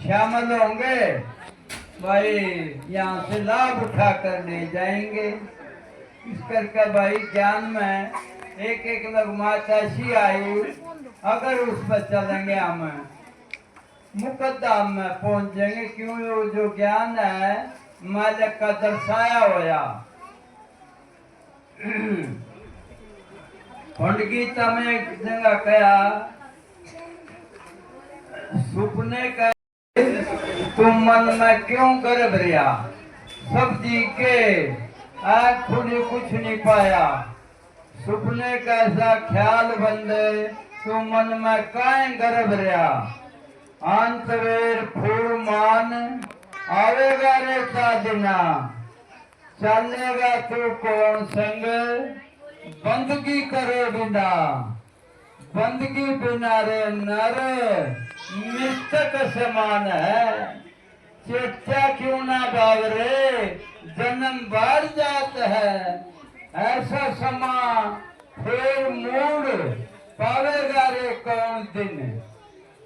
शामिल होंगे भाई, यहाँ से लाभ उठा कर ले जाएंगे। इस करके भाई ज्ञान में एक एक लगमात ऐसी आई, अगर उस पर चलेंगे हम मुकद्दम में पहुंच जाएंगे। क्यों? वो जो ज्ञान है मालिक का दर्शाया होया। खंड गीता में एक जगह कहा, सुपने का तुम मन में क्यों गर्भ रिया, सब जी के आँख खुली कुछ नहीं पाया। सुपने का ऐसा ख्याल बंदे, तू मन में काहे गर्भ रिया। अंतवेर फूल मान आवेगा रे साजना, चलेगा तू कौन संग, बंदगी करे बिना। बंदगी बिना रे नर मृतक समान है। चेचा क्यों ना बावरे, जन्म बार जात है। ऐसा समा फिर मूड पावेगा रे कौन दिन।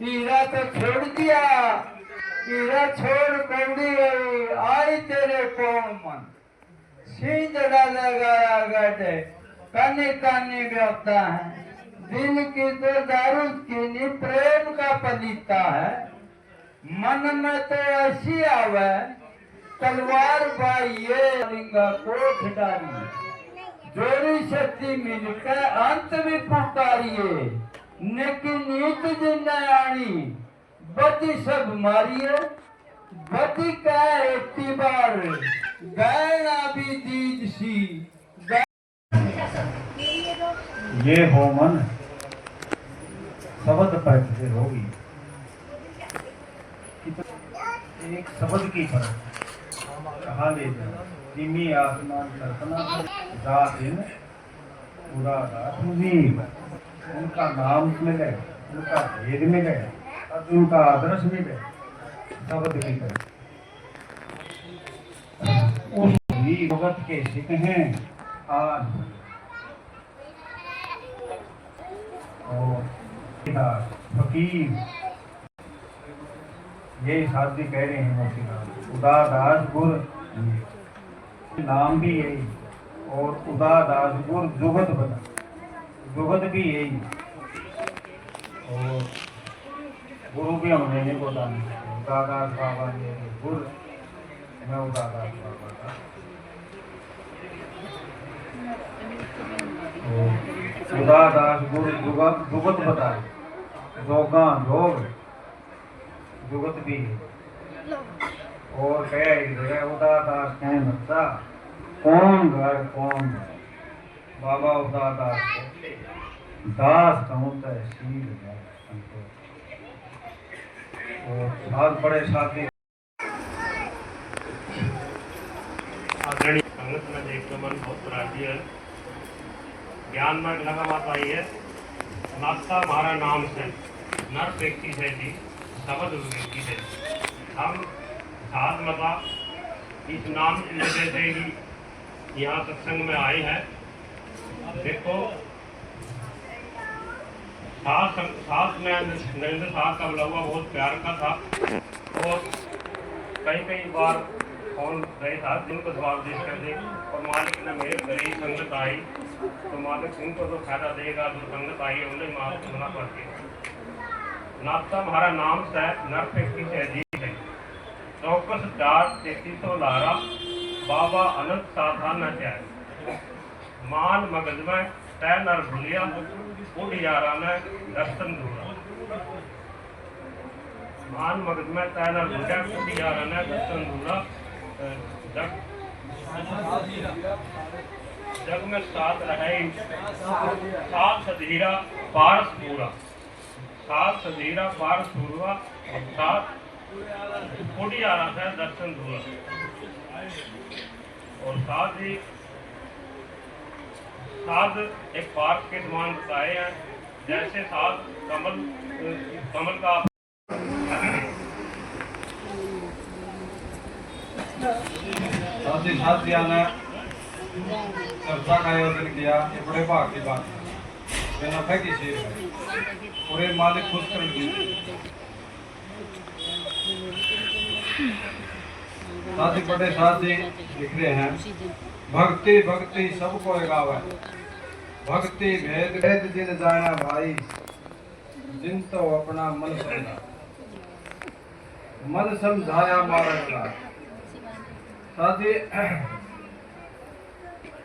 हीरा तो छोड़ दिया, हीरा छोड़ कौड़ी गई, आई तेरे कौन मन। सींदड़ा लगाया गए कानी कानी व्यक्ता है। दिल की तो दारू की नी प्रेम का पलीता है। मन में तो ऐसी आवे तलवार बाइये लिंगा कोठ डाली। जोरी शक्ति मिलकर अंत भी पुकारिए, लेकिन नीत जिन्ना आनी बदी सब मारिए। बदी का एक बार गैना भी दीज सी। ये हो मन शब्द पर फिर होगी। एक शब्द की फर्क कहा ले जाओ। तिमी आसमान कल्पना रात दिन पूरा रात मुजीब। उनका नाम मिल गए, उनका भेद मिल गए, और उनका आदर्श मिल गए। शब्द की तरह उस भगत के सिख हैं आज और फकीर। ये शादी कह रहे हैं मोतीलाल उदादास गुर, नाम भी यही। और उदादास गुर जुगत बना, जुगत भी यही। और गुरु भी हमने नहीं बोला, उदादास बाबा ने गुर, मैं उदादास बाबा का। उदादास गुरु जुगत बताए, जोगा जोग जुगत भी है। और कह उदादास कहें बच्चा कौन घर कौन बाबा उदादास दास कहूँ तहसील है। और साथ बड़े साथी आदरणीय संगत में देखकर मन बहुत राजी है। ज्ञान में लगा बात आई है, नाता हमारा नाम से नर व्यक्ति से जी शब्द व्यक्ति से। हम साध मता इस नाम की वजह से ही यहाँ सत्संग में आए हैं। देखो साथ में नरेंद्र साहब का बुलावा बहुत प्यार का था। और कई बार फोन रहे था जिनको जवाब दे कर और मालिक ने मेरे घर ही संगत आई, तो मालिक इनको तो फायदा देगा। जो संगत आई है उन्हें माफ सुनना पड़ती है। नाता हमारा नाम से नर व्यक्ति से अजीत है। चौकस डाट 3300 लारा बाबा अनंत साधन न जाए। मान मगज में तय नर भूलिया उड़ यारा ने दर्शन दूरा। मान मगज में तय नर भूलिया उड़ यारा ने दर्शन दूरा। जग में साथ रहे साथ सधीरा पारस पूरा। साथ सधीरा पारस पूर्वा साथ उड़ी आ रहा था दर्शन दूरा। और साथ ही साथ एक पार्क के समान बताए हैं, जैसे साथ कमल का साथ ही साथ ने चर्चा का आयोजन किया। ये बड़े भाग की बात है, नफे की चीज है। पूरे मालिक खुश कर दिए। साथी बड़े साथी लिख रहे हैं, भक्ति भक्ति सबको गावे, भक्ति भेद भेद जिन जाना भाई, जिन तो अपना मन समझा, मन समझाया मारगा। साथी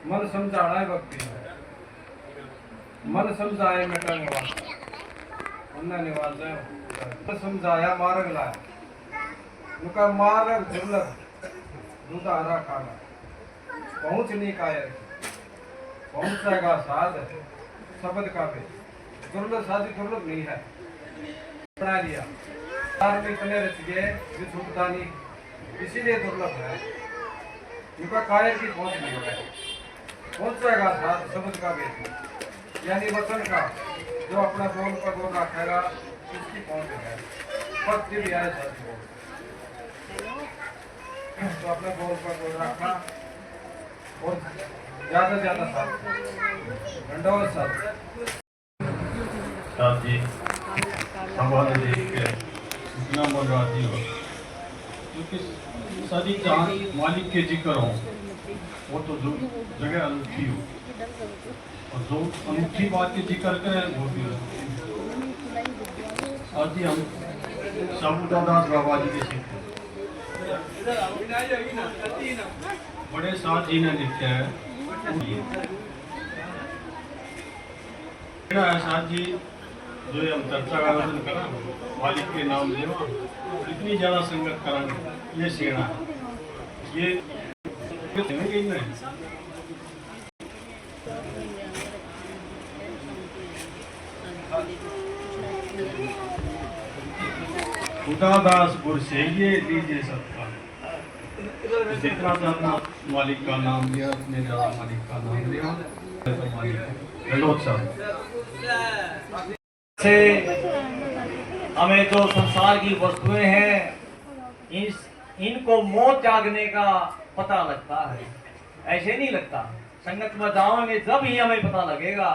मन समझाना है भक्ति, मन समझाए मेटा निवास, उन्हें निवास है, मन समझाया मार्ग लाया, उनका मार्ग दुर्लभ दूधारा खाना, पहुंच नहीं कायर, पहुंचेगा साध शब्द का भी, दुर्लभ साथी दुर्लभ नहीं है, बना लिया में इतने रच गए जो छूटता नहीं, इसीलिए दुर्लभ है, उनका कायर की पहुंच नहीं हो रहा, पहुंचेगा साथ शब्द का भी, यानी वचन का जो अपना बोल पर बोल रखेगा उसकी पहुंच है, भक्ति भी आए साथ बोल, तो अपने बोल पर बोल रखना और ज्यादा ज्यादा साथ घंटों साथ जी हमारे देश के इतना मर्यादी हो, क्योंकि सारी जहाँ मालिक के जिक्र हो वो तो जो जगह अनूठी हो, और जो अनूठी बात के जिक्र करें वो भी और जी हम सबूदादास बाबा जी के सीखे बड़े साथ जी ने लिखा है, साथ जी जो हम चर्चा का आयोजन करा मालिक के नाम ले इतनी ज़्यादा संगत करा ये सेना है, ये खुदादास गुर से ये लीजिए सबका, जितना ज्यादा मालिक का नाम लिया उतने ज्यादा मालिक का नाम लिया, से हमें जो संसार की वस्तुएं हैं इनको मौत जागने का पता लगता है, ऐसे नहीं लगता। संगत में जाओगे जब ही हमें पता लगेगा।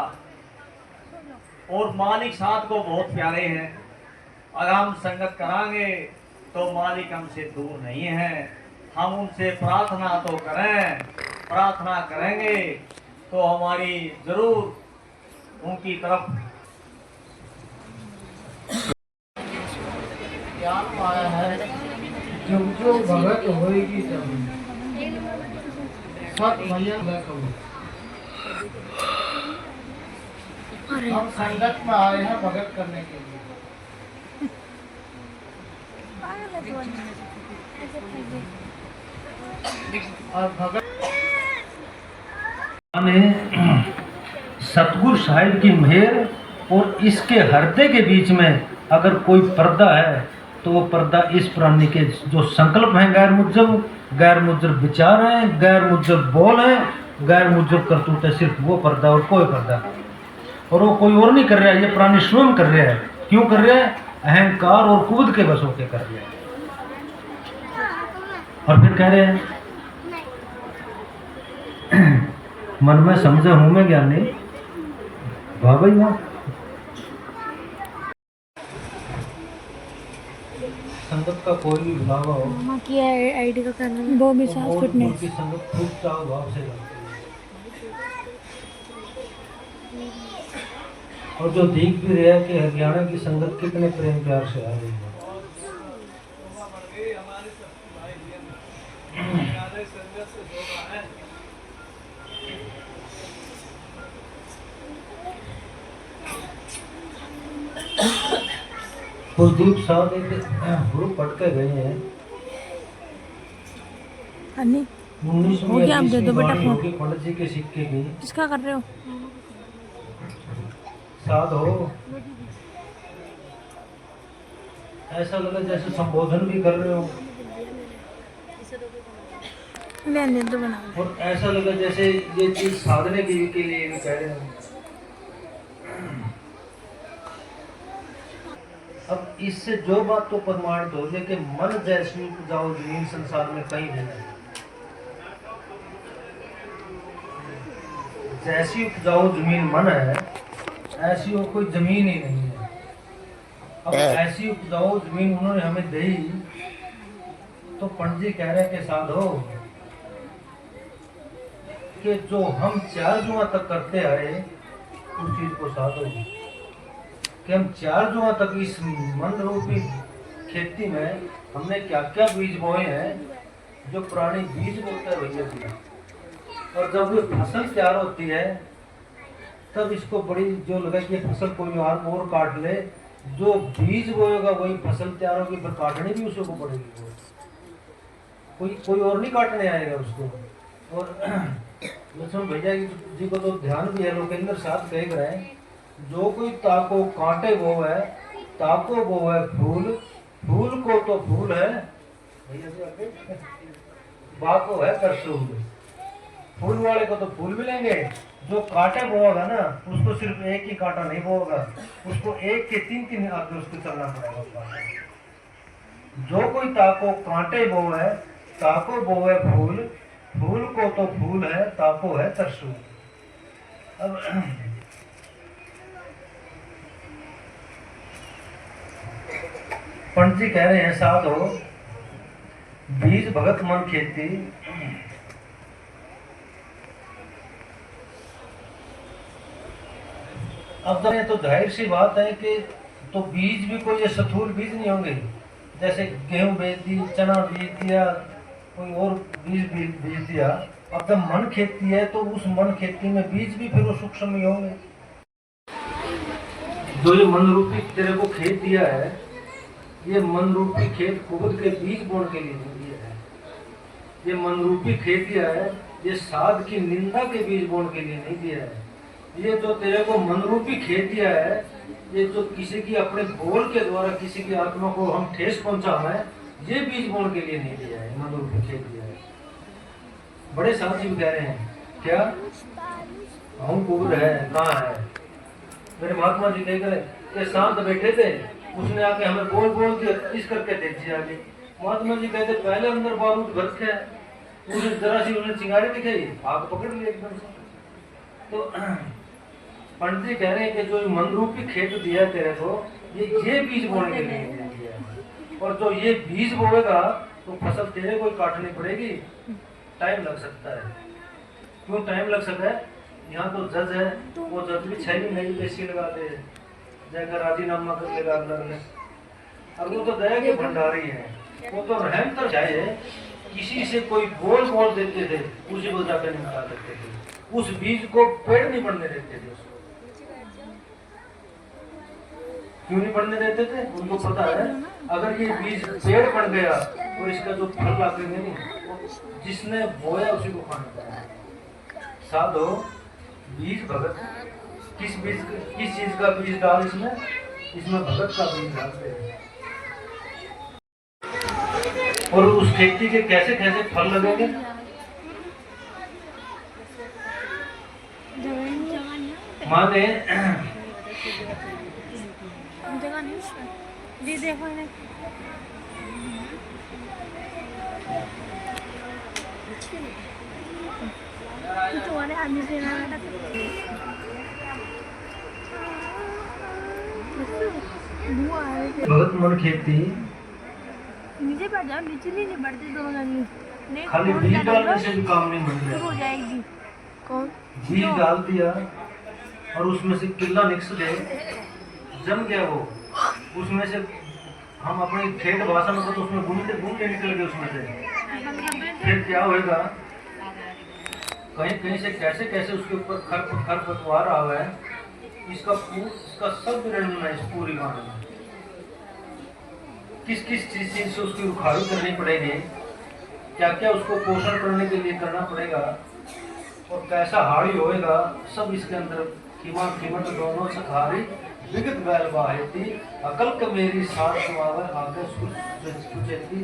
और मालिक साथ को बहुत प्यारे हैं, अगर हम संगत करांगे तो मालिक हमसे दूर नहीं है। हम उनसे प्रार्थना तो करें, प्रार्थना करेंगे तो हमारी जरूर उनकी तरफ ज्ञान पाया है। जो जो भगत होएगी तब सब भैया मैं कहूँ हम संगत में आए हैं भगत करने के लिए। और भगत सतगुरु साहिब की मेहर और इसके हृदय के बीच में अगर कोई पर्दा है तो वो पर्दा इस प्राणी के जो संकल्प हैं गैर मुजब विचार हैं, गैर मुजब बोल हैं, गैर मुजब करतूत है, सिर्फ वो पर्दा और कोई पर्दा नहीं। और वो कोई और नहीं कर रहा है, ये प्राणी स्वयं कर रहा है। क्यों कर रहा है? अहंकार और क्रोध के बस होके कर रहा है। और फिर कह रहे हैं मन में समझे हूं मैं ज्ञानी, वाह भाई वाह। संगत का कोई भी बुलावा हो, मामा की आईडी का करना वो भी साथ फिटनेस की संगत खूब चाव भाव से करते हैं। और जो देख भी रहे हैं कि हरियाणा की संगत कितने प्रेम प्यार से आ रही है। कुलदीप साहब एक ग्रुप पढ़ के गए हैं। हो गया, आप दे दो बेटा फोन। पंडित जी के सिक्के की किसका कर रहे हो? साथ हो, ऐसा लगा जैसे संबोधन भी कर रहे हो, ले दो बना। और ऐसा लगा जैसे ये चीज साधने के लिए भी कह रहे हो। अब इससे जो बात तो प्रमाणित हो गया कि मन जैसी उपजाऊ जमीन संसार में कहीं भी नहीं। जैसी उपजाऊ जमीन मन है ऐसी और कोई जमीन ही नहीं है। अब ऐसी उपजाऊ जमीन उन्होंने हमें दी तो पंडित जी कह रहे हैं कि साधो कि जो हम 4 जुआ तक करते आए उस चीज को साधो, कि हम 4 जुआ तक इस मन रूपी खेती में हमने क्या क्या बीज बोए हैं, जो पुरानी बीज बोते हैं भैया जी। और जब ये फसल तैयार होती है तब इसको बड़ी जो लगा कि फसल कोई और काट ले, जो बीज बोएगा वही फसल तैयार होगी, पर काटनी भी उसी को पड़ेगी। कोई और नहीं काटने आएगा उसको। और लक्ष्मण भैया जी को तो ध्यान भी है, लोकेंद्र साथ कह रहे हैं, जो कोई ताको कांटे वो है, ताको वो है फूल, फूल को तो फूल है भैया जी आगे, बाको है तरसूल। फूल वाले को तो फूल मिलेंगे, जो कांटे बोएगा ना उसको सिर्फ एक ही कांटा नहीं बोएगा, उसको एक के 3 आगे उसको चलना पड़ेगा। जो कोई ताको कांटे वो है, ताको वो है फूल, फूल को तो फूल है, ताको है तरसूल। अब पंडित जी कह रहे हैं साधो बीज भगत मन खेती, अब तो जाहिर सी बात है कि तो बीज भी कोई ये स्थूल बीज नहीं होंगे, जैसे गेहूं बेच दी, चना बीज दिया, कोई और बीज दिया। अब जब मन खेती है तो उस मन खेती में बीज भी फिर वो सूक्ष्म ही होंगे। जो ये मन रूपी तेरे को खेत दिया है, ये मन रूपी खेत खुद के बीज बोने के लिए नहीं दिया है। ये मन रूपी खेत दिया है, ये साध की निंदा के बीज बोने के लिए नहीं दिया है। ये जो तेरे को मन रूपी खेत दिया है, ये जो किसी की अपने बोल के द्वारा किसी की आत्मा को हम ठेस पहुंचा है, ये बीज बोने के लिए नहीं दिया है, मन रूपी खेत दिया है। बड़े साथ जी कह रहे हैं क्या हम कुबुर है कहाँ है। मेरे महात्मा जी कह रहे कि शांत बैठे थे, उसने आके हमें बोल के इस करके दे दिया। आगे महात्मा जी कहते पहले अंदर बारूद भर के उसने जरा सी उन्हें चिंगारी दिखाई, आग पकड़ ली एकदम से। तो पंडित जी कह रहे हैं कि जो मन रूपी खेत दिया तेरे को, ये बीज बोने के लिए दिया है। और जो ये बीज बोएगा तो फसल तेरे को काटनी पड़ेगी, टाइम लग सकता है। क्यों टाइम लग सकता है? यहाँ तो जज है, वो जज भी 6 महीने की पेशी लगाते हैं, जाकर राजीनामा कर लेगा अगले। और वो तो दया के भंडारी है, वो तो रहम तर चाहे किसी से कोई बोल देते थे, उसी को जाकर निकाल देते थे, उस बीज को पेड़ नहीं बढ़ने देते थे। उसको क्यों नहीं बढ़ने देते थे? उनको पता है अगर ये बीज पेड़ बन गया तो इसका जो फल लगेंगे नहीं, जिसने बोया उसी को खाना पड़ेगा। साधो बीज भगत, किस चीज का बीज डाल इसमें भगत का बीज डालते हैं। और उस खेती के कैसे कैसे फल लगेंगे? माने जगह नहीं दी देखो ने तुम्हारे आदमी से ना भगत मन खेती नीचे बैठ जाओ, नीचे नहीं बढ़ते दोनों जने खाली बीज डालने से भी काम नहीं बन हो रहा। जाएगी। कौन बीज डाल दिया और उसमें से किल्ला निकल गए, जम गया वो, उसमें से हम अपनी ठेठ भाषा में तो उसमें घूमते निकल गए उसमें से। फिर क्या होएगा? कहीं से कैसे उसके ऊपर खरपतवार आ हुआ है, इसका सब निर्णय है इस पूरी कहानी में। किस चीज से उसकी उखाड़ी करनी पड़ेगी, क्या क्या उसको पोषण करने के लिए करना पड़ेगा, और कैसा हाड़ी होएगा, सब इसके अंदर कीमत दोनों सखारी विगत बैल बाहेती अकल क मेरी साथ सुहावे आगे सुचेती।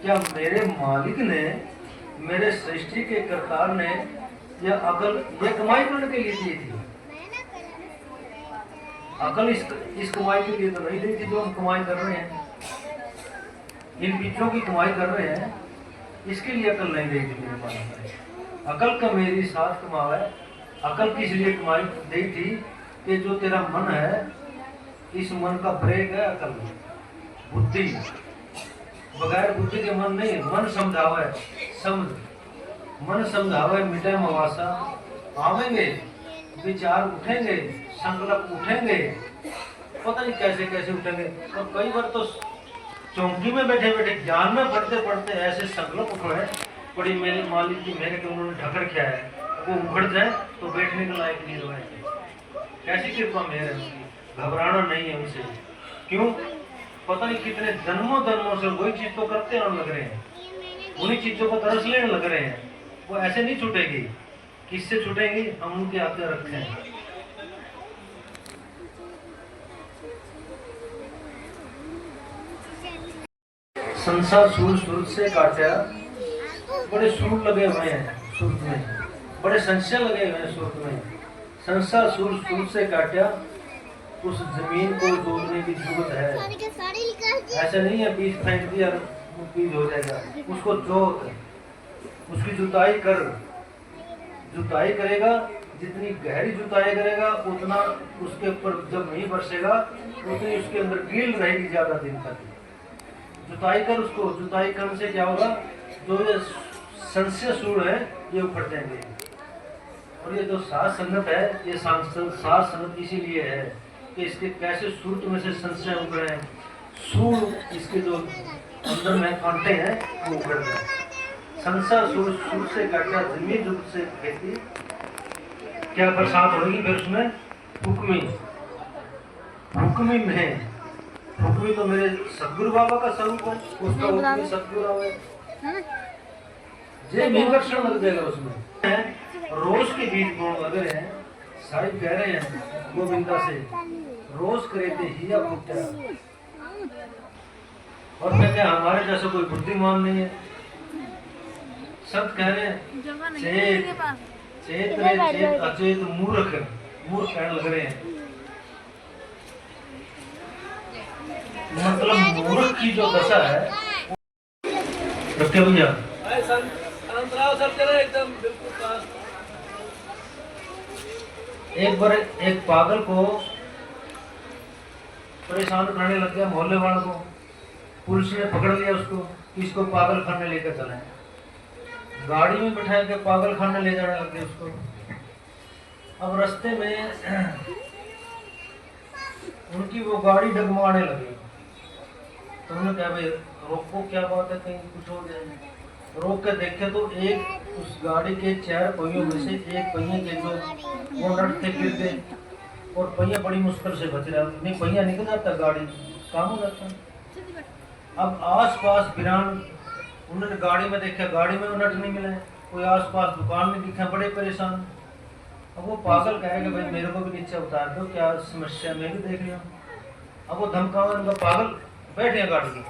क्या मेरे मालिक ने, मेरे सृष्टि के करतार ने यह अकल ये कमाई करने के लिए दी थी? अकल इस कमाई के लिए तो नहीं दी थी जो हम कमाई कर रहे हैं, इन बीजों की कमाई कर रहे हैं, इसके लिए अकल नहीं दी थी मेरे पास। अकल का मेरी साथ कमावे, अकल किस लिए कमाई दी थी कि जो तेरा मन है, इस मन का ब्रेक है अकल, बुद्धि, बगैर बुद्धि के मन नहीं, मन समझावे समझ, मन समझावे मिटे मवासा। आवेंगे विचार उठेंगे, संकल्प उठेंगे, पता नहीं कैसे कैसे उठेंगे। और कई बार तो चौकी में बैठे बैठे ज्ञान में पढ़ते पढ़ते ऐसे संकल्प उठे, बड़ी मेरे मालिक की मेरे के उन्होंने ढक रखा है, वो उखड़ जाए तो बैठने के लायक नहीं रहे। कैसी कृपा मेहर है उसकी, घबराना नहीं है उनसे। क्यों? पता नहीं कितने जन्मों जन्मों से वही चीज तो करते रहने लग रहे हैं, उन्हीं चीजों को तरस लेने लग रहे हैं। वो ऐसे नहीं छूटेगी। किससे छूटेंगी? हम उनके आगे रखते हैं। संसार सूर सूर से काटा, बड़े सूर लगे हुए हैं सूरत में, बड़े संशय लगे हुए हैं सूरत में। संसार सूर सूर से काटा, उस जमीन को जोतने की जरूरत है। ऐसा नहीं है बीज फेंक दिया बीज हो जाएगा। उसको जोत, उसकी जुताई कर। जुताई करेगा, जितनी गहरी जुताई करेगा उतना उसके ऊपर जब नहीं बरसेगा उतनी उसके अंदर कील रहेगी ज्यादा दिन तक। जुताई कर उसको। जुताई करने से क्या होगा? जो ये संशय सूर है ये उखड़ जाएंगे। और ये जो सात संगत है, ये सात संगत इसीलिए है कि इसके कैसे सूर में से संशय उख रहे हैं। सूर इसके जो अंदर में कांटे हैं वो उखड़ गए। संसार सूर सूर से काटा, जमीन जुग से खेती। क्या बरसात होगी फिर उसमें? हुक्मी। हुक्मी में, हुक्मी तो मेरे सतगुरु बाबा का स्वरूप है, उसका हुक्मी सतगुरु है। जे विवर्षण लग जाएगा उसमें। रोज के बीज बोल लग रहे हैं, साहिब कह रहे हैं गोविंदा से, रोज करे थे हिया फूटा। और मैं क्या हमारे जैसा कोई बुद्धिमान नहीं है। सब कह रहे हैं चेत चेत रे चेत अचेत मूर्ख, मूर्ख कहने लग रहे हैं। मतलब मूर्ख की जो दशा है रखे भैया एक बार एक पागल को परेशान करने लग गया मोहल्ले वालों को। पुलिस ने पकड़ लिया उसको, इसको पागल खाने लेकर चले। गाड़ी में बैठा के पागल खाने ले जाने लग गए उसको। अब रास्ते में उनकी वो गाड़ी डगमगाने लगी। तो उन्होंने कहा भाई रोको, क्या बात है, कहीं कुछ हो जाए। रोक के देखे तो एक उस गाड़ी के 4 पहियों में से एक पहिए के जो वो नट थे गिर गए और पहिया बड़ी मुश्किल से बच रहा। नहीं पहिया निकल जाता, गाड़ी काम हो जाता। अब आस पास वीरान, उन्होंने गाड़ी में देखा, गाड़ी में नट नहीं मिले, कोई आस पास दुकान में दिखा, बड़े परेशान। अब वो पागल कहेगा भाई मेरे को भी नीचे उतार दो, क्या समस्या मैं भी देख लिया। अब वो धमकावे, उनका पागल बैठे गाड़ी में,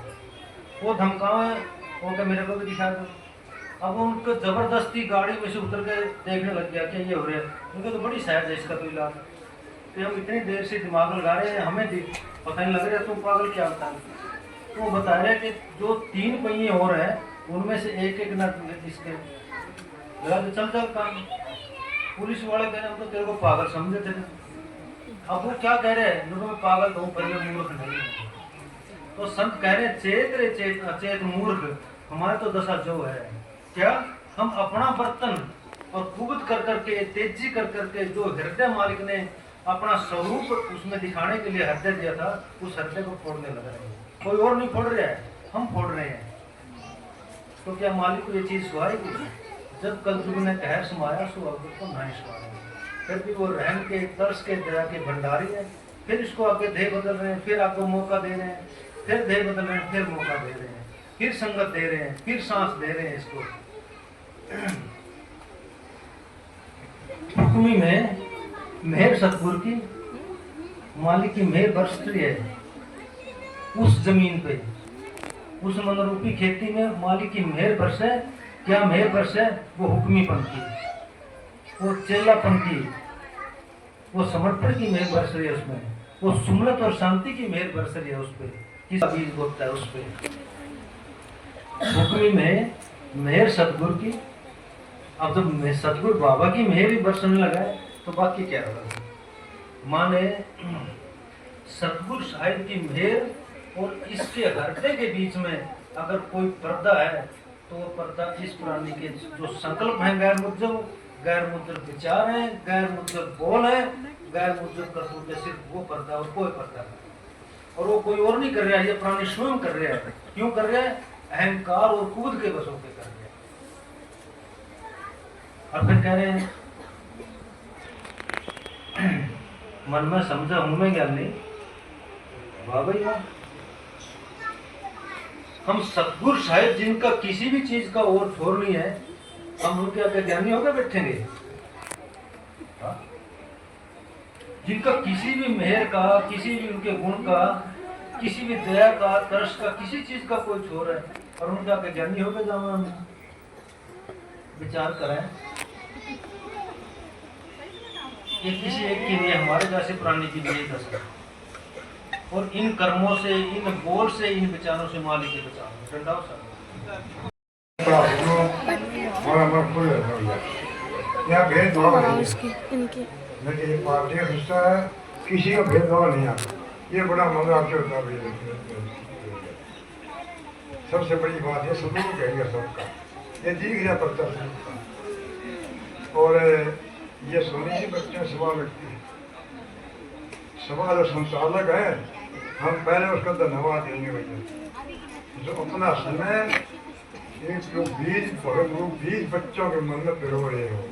वो धमकावे वो क्या मेरे को भी दिखा दो। अब उनको जबरदस्ती गाड़ी में से उतर के देखने लग गया कि ये हो रहा है। उनको तो बड़ी सहज है इसका तो इलाज, कि हम इतनी देर से दिमाग लगा रहे हैं, हमें पता नहीं लग रहा तुम पागल क्या बता रहे। तो वो बता रहे कि जो 3 पहिए और हैं उनमें से एक एक नट इसके लगा के चल चल काम। पुलिस वाले कह रहे हम तो तेरे को पागल समझे थे। अब वो क्या कह रहे हैं, लोगों में पागल तो पहले मूर्ख नहीं है। तो संत कह रहे चेत रे चेत अचेत मूर्ख, हमारे तो दशा जो है क्या, हम अपना बर्तन और कुबत कर करके तेजी कर करके जो हृदय मालिक ने अपना स्वरूप उसमें दिखाने के लिए हृदय दिया था, उस हृदय को फोड़ने लग रहे हैं। कोई और नहीं फोड़ रहा है, हम फोड़ रहे हैं। तो क्या मालिक को ये चीज सुहाएगी? जब कल युग ने कहर समाया सो अब तो नहीं सुहाया। फिर भी वो रहन के तरस के दया के भंडारी है। फिर इसको आगे देह बदल रहे हैं, फिर आपको मौका दे रहे हैं, फिर देह बदल रहे हैं, फिर मौका दे रहे हैं, फिर संगत दे रहे हैं, फिर सांस दे रहे हैं इसको। हुक्मी में मेहर सतगुरु की, मालिक की मेहर बरसती है उस जमीन पे, उस मनरूपी खेती में मालिक की मेहर बरसे। क्या मेहर बरसे? वो हुक्मीपन की, वो चेलापन की, वो समर्पण की मेहर बरस रही है उसमें, वो सुमरत और शांति की मेहर बरस रही है उस पर। किसका बीज बोलता है उस पर? हुक्मी में मेहर सतगुरु की। अब जब सतगुरु बाबा की मेहर ही बरसने लगा है तो बाकी क्या होगा? माने सतगुरु साहिब की मेहर और इसके हृदय के बीच में अगर कोई पर्दा है तो वो पर्दा इस प्राणी के जो संकल्प है गैर मुद्र विचार है, गैर मुद्र बोल है, गैर मुद्र करतूत है, सिर्फ वो पर्दा और कोई पर्दा नहीं। और वो कोई और नहीं कर रहा है, ये प्राणी स्वयं कर रहा है। क्यों कर रहा है? अहंकार और कूद के बस होकर कर रहा है। और फिर कह रहे हैं मन में समझा हूं मैं ज्ञान नहीं। वाह भाई वाह। हम सतगुरु शायद जिनका किसी भी चीज का और छोर नहीं है, हम उनके आगे ज्ञानी होकर बैठेंगे? जिनका किसी भी मेहर का, किसी भी उनके गुण का, किसी भी दया का, तरस का, किसी चीज का कोई छोर है और उनके आगे ज्ञानी होकर जाओ? हम विचार करें कि किसी एक के लिए, हमारे जैसे प्राणी के लिए दस है। और इन कर्मों से, इन बोल से, इन विचारों से मालिक के बचाओ। डंडा यहाँ भेदभाव नहीं है, लेकिन ये पार्टी का हिस्सा है, किसी का भेदभाव नहीं आता। ये बड़ा मजाक होता है। सबसे बड़ी बात है सलूक है सबका, ये दिख गया पत्थर सबका। और ये सोनी जी बच्चे सवाल रखते हैं, सवाल संचालक है, हम पहले उसका धन्यवाद देंगे भैया जो अपना समय एक जो बीज बच्चों के मन में पिरो रहे हो,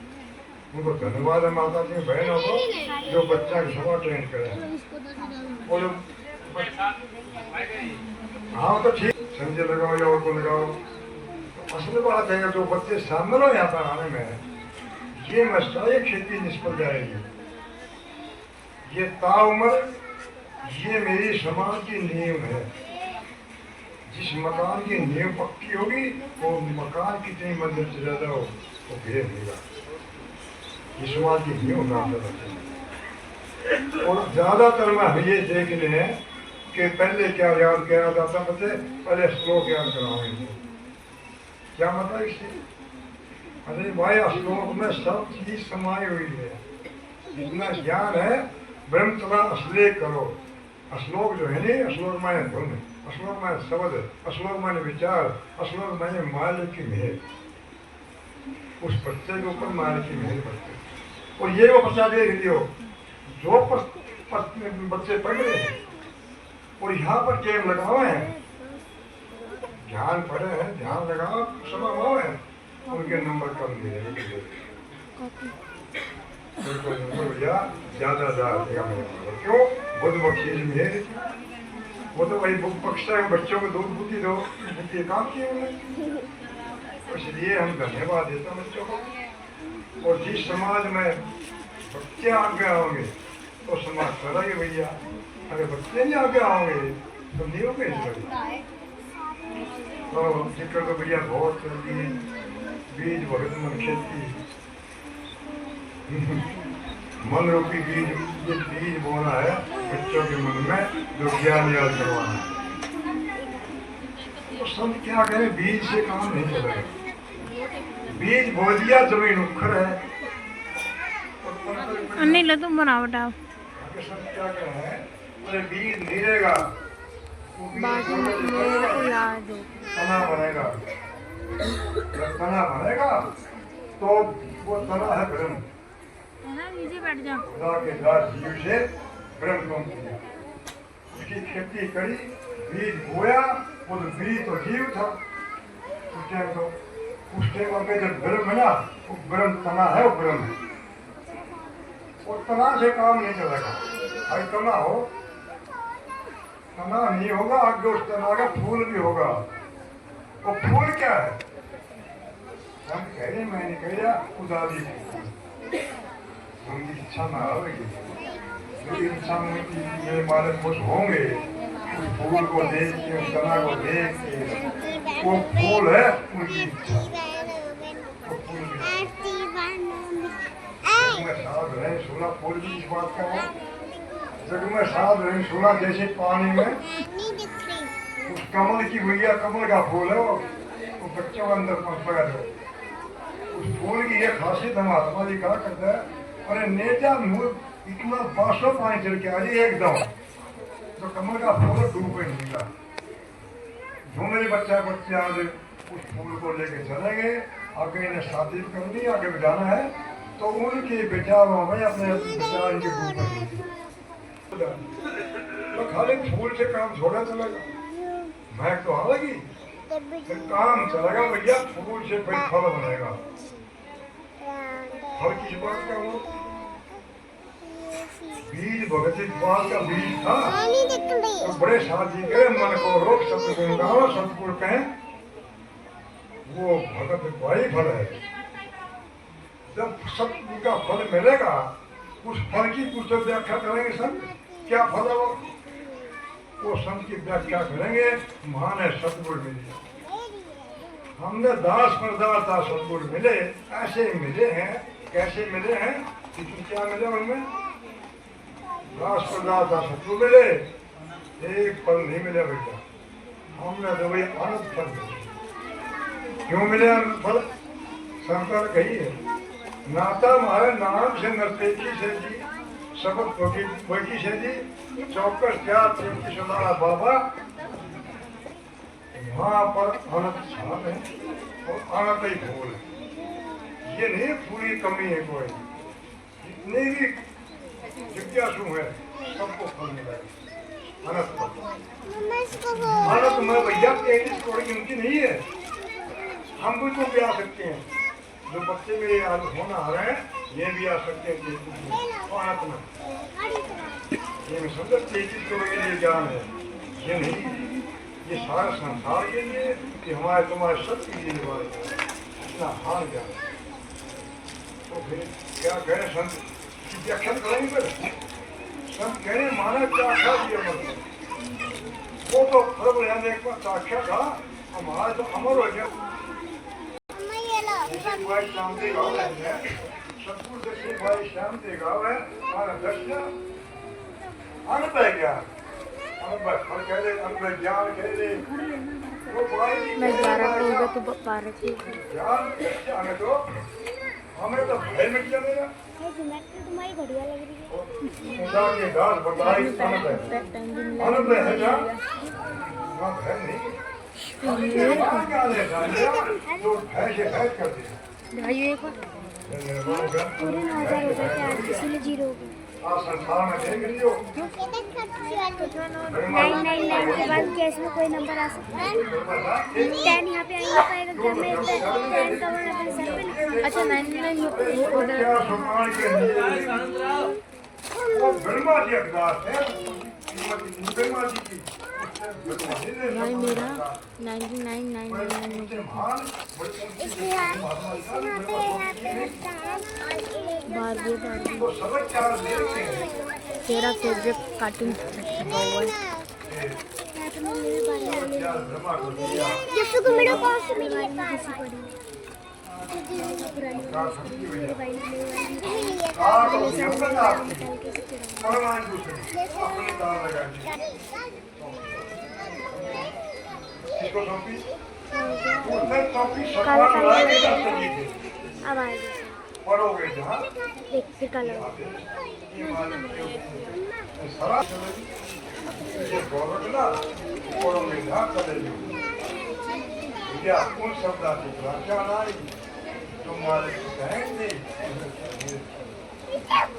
उनको धन्यवाद है माता जी बहनों को जो बच्चा की सभा ट्रेन करें। और हाँ तो ठीक समझे लगाओ या और को लगाओ। तो असल बात है जो बच्चे शामिल हो यहाँ पर आने में, ये मसला खेती निष्फल जाएगी। ये ताउम्र ये मेरी समाज की नींव है। जिस मकान की नींव पक्की होगी वो मकान कितनी मंजिल से ज्यादा हो वो घेर देगा। ये समाज की नींव होगा। और ज्यादातर में हम ये देख रहे हैं कि पहले क्या याद किया जाता बच्चे, पहले श्लोक याद कराएंगे। क्या मतलब इससे? अरे भाई श्लोक में सब चीज समाई हुई है। जितना ज्ञान है ब्रह्म तला असले करो। श्लोक जो है नहीं, श्लोक माने धुन, श्लोक माने शब्द, श्लोक माने विचार, श्लोक माने मालिक की मेहर। उस बच्चे के ऊपर मालिक की मेहर बच्चे। और ये वो बच्चा देख लियो जो बच्चे पढ़ रहे हैं और यहाँ पर टेम लगाओ है, ध्यान पढ़े हैं, ध्यान लगाओ, समाओ है, उनके नंबर कम दे रहे भैया ज्यादा क्यों? बुद्ध बख्शीश में वो तो वही बुक पक्षता है, बच्चों को दूध बुद्धि दो, बुद्धि काम किए उन्होंने। इसलिए हम धन्यवाद देते हैं बच्चों को। और जिस समाज में बच्चे आगे आओगे तो समाज चलेगी भैया। अगर बच्चे नहीं आगे आओगे तो नहीं होंगे इस तरह। तो जिक्र तो भैया बहुत कर दिए, बीज भगत मन खेती मन रूपी बीज, ये बीज बोना है बच्चों के मन में जो ज्ञान याद करवाना है। तो संत क्या करें, बीज से काम नहीं चलेगा। बीज बो दिया जमीन उखर है। अन्नी लो तुम बनाओ डाओ। संत क्या करें, अरे बीज नीरेगा तना बनेगा। जब तना बनेगा तो वो तना है ब्रह्म। नीचे बैठ जाओ। खुदा के दास जीव से ब्रह्म कौन किया, उसकी खेती करी, बीज बोया, वो तो बीज तो जीव था उस टाइम। तो उस टाइम पे जब ब्रह्म है ना, वो ब्रह्म तना है, वो ब्रह्म है। और तना से काम नहीं चलेगा। भाई तना हो, तना नहीं होगा, आगे उस तना का फूल भी होगा। वो फूल क्या है? हम कह रहे, मैंने कह दिया खुदा दी उनकी इच्छा ना आएगी, जो इच्छा मेरे मालिक खुश होंगे उस फूल को देख के, उस तना को देख के। वो फूल है उनकी इच्छा। वो फूल में साध रहे सुना, फूल भी इस बात का हो। जग में साध रहे सुना, जैसे पानी में उस कमल की भैया, कमल का फूल है वो बच्चों के अंदर पकड़ दो। उस फूल की ये खासियत हम आत्मा जी कहा करता है, अरे नेजा मुँह इतना 500 पानी चल के आज एकदम तो कमल का फूल डूब के निकला। जो मेरे बच्चे आज उस फूल को लेके चलेंगे, आगे इन्हें शादी करनी, आगे बिठाना है, तो उनके विचारों में अपने विचार इनके डूब कर तो खाली फूल से काम छोड़ा चलेगा, महक तो आएगी, फिर काम चलेगा भैया, फूल से फिर फल बनेगा। फल किस बात का वो बीज भगत बात का बीज था, तो बड़े साथी के मन को रोक सतगुण गाओ, सतगुण कहें वो भगत भाई फल है। जब सतगुण का फल मिलेगा, उस फल की कुछ तो व्याख्या करेंगे संत, क्या फल है वो संत की व्याख्या करेंगे। महान है सतगुण मिले, हमने दास प्रदाता सतगुण मिले, ऐसे मिले हैं, कैसे मिले हैं, इसमें क्या मिले उनमें, दास प्रदाता सतगुण मिले, एक फल नहीं मिले भैया, हमने तो भाई अनंत फल मिले। क्यों मिले अनंत फल, शंकर कही है, नाता हमारे नाम से नर्तकी से जी, शब्द कोई से जी, चौकस क्या की सुनारा बाबा, वहाँ पर अनंत छाप है और अनंत ही फूल है। ये नहीं पूरी कमी है कोई, जितने भी जिज्ञासु है सबको फल मिलेगा अनंत फल। अनंत में भैया 33 करोड़ की उनकी नहीं है, हम भी तो भी आ सकते हैं, जो बच्चे मेरे आज होना आ रहे हैं ये भी आ सकते हैं अनंत में। ये समझो 33 करोड़ के लिए ज्ञान है, ये नहीं, ये सारे संसार के लिए, कि हमारे तुम्हारे सब के लिए इतना हार ज्ञान। तो फिर क्या कहें संत की व्याख्या करेंगे, फिर संत कह रहे मानव चाख्या दिया मतलब वो तो खरब रहने एक बार चाख्या था, हमारा तो अमर हो गया। भाई श्याम के गाँव है, सतपुर से भाई श्याम के गाँव है, हमारा दर्शन अनंत है क्या, अनंत कह रहे, अनंत ज्ञान कह रहे, वो मैं 12 होगा तो 12 ज्ञान हमें तो भय मिट जाएगा। तुम्हारी बढ़िया लग रही है, खुदा के दास बताई अनंत है, अनंत है क्या, वहाँ भय नहीं, क्या है जो भय से भय कर दे भाई एक पूरे 9000 हो गए क्या, इसीलिए 0 हो गए। संसार में देख रही हो 999 के बाद कैश में कोई नंबर आ सकता है, 10 यहाँ पे आएगा पाएगा क्या, मैं 10 का वाला अपने सर पे। अच्छा 99 उधर ब्रह्मा जी अवतार है, ब्रह्मा जी की भाई मेरा 99 बारबी तेरा फेवरेट कार्टून अब आएगा पढ़ोगे जहाँ देख फिर कल क्या उन शब्दा से भाषा आई तुम्हारे कहेंगे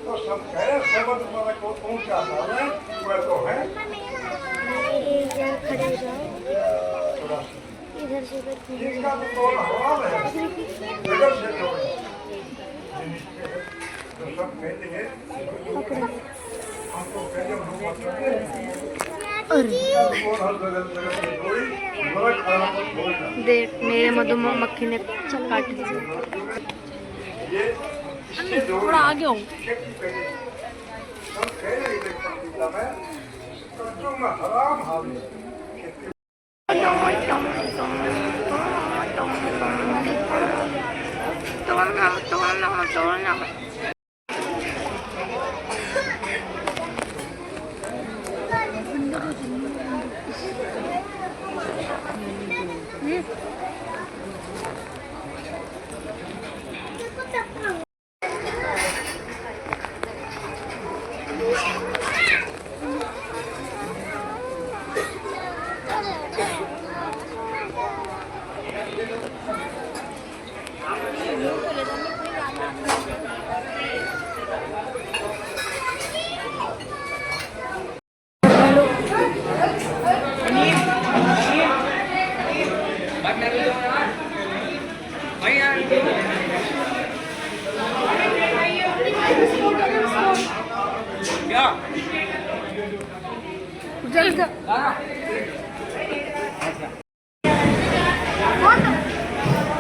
तो सब कहे शब्द पर को पहुंचा है वह तो है खड़े हो जाओ इधर से जिसका तो कौन हवा है इधर से जो तो सब कहते हैं हमको कहते देख मेरे मधुमक्खी ने काट दिया, थोड़ा आगे हूँ। तोड़ना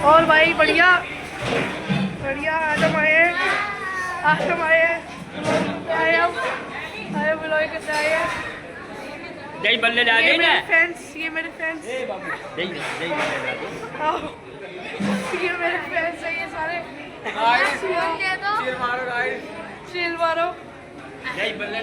और भाई बढ़िया बढ़िया आज हम आए बुलाए करते आए हैं। जय बल्ले ये मेरे फ्रेंड्स ये मेरे फ्रेंड्स ये मेरे फ्रेंड्स हैं ये सारे। चिल मारो जय बल्ले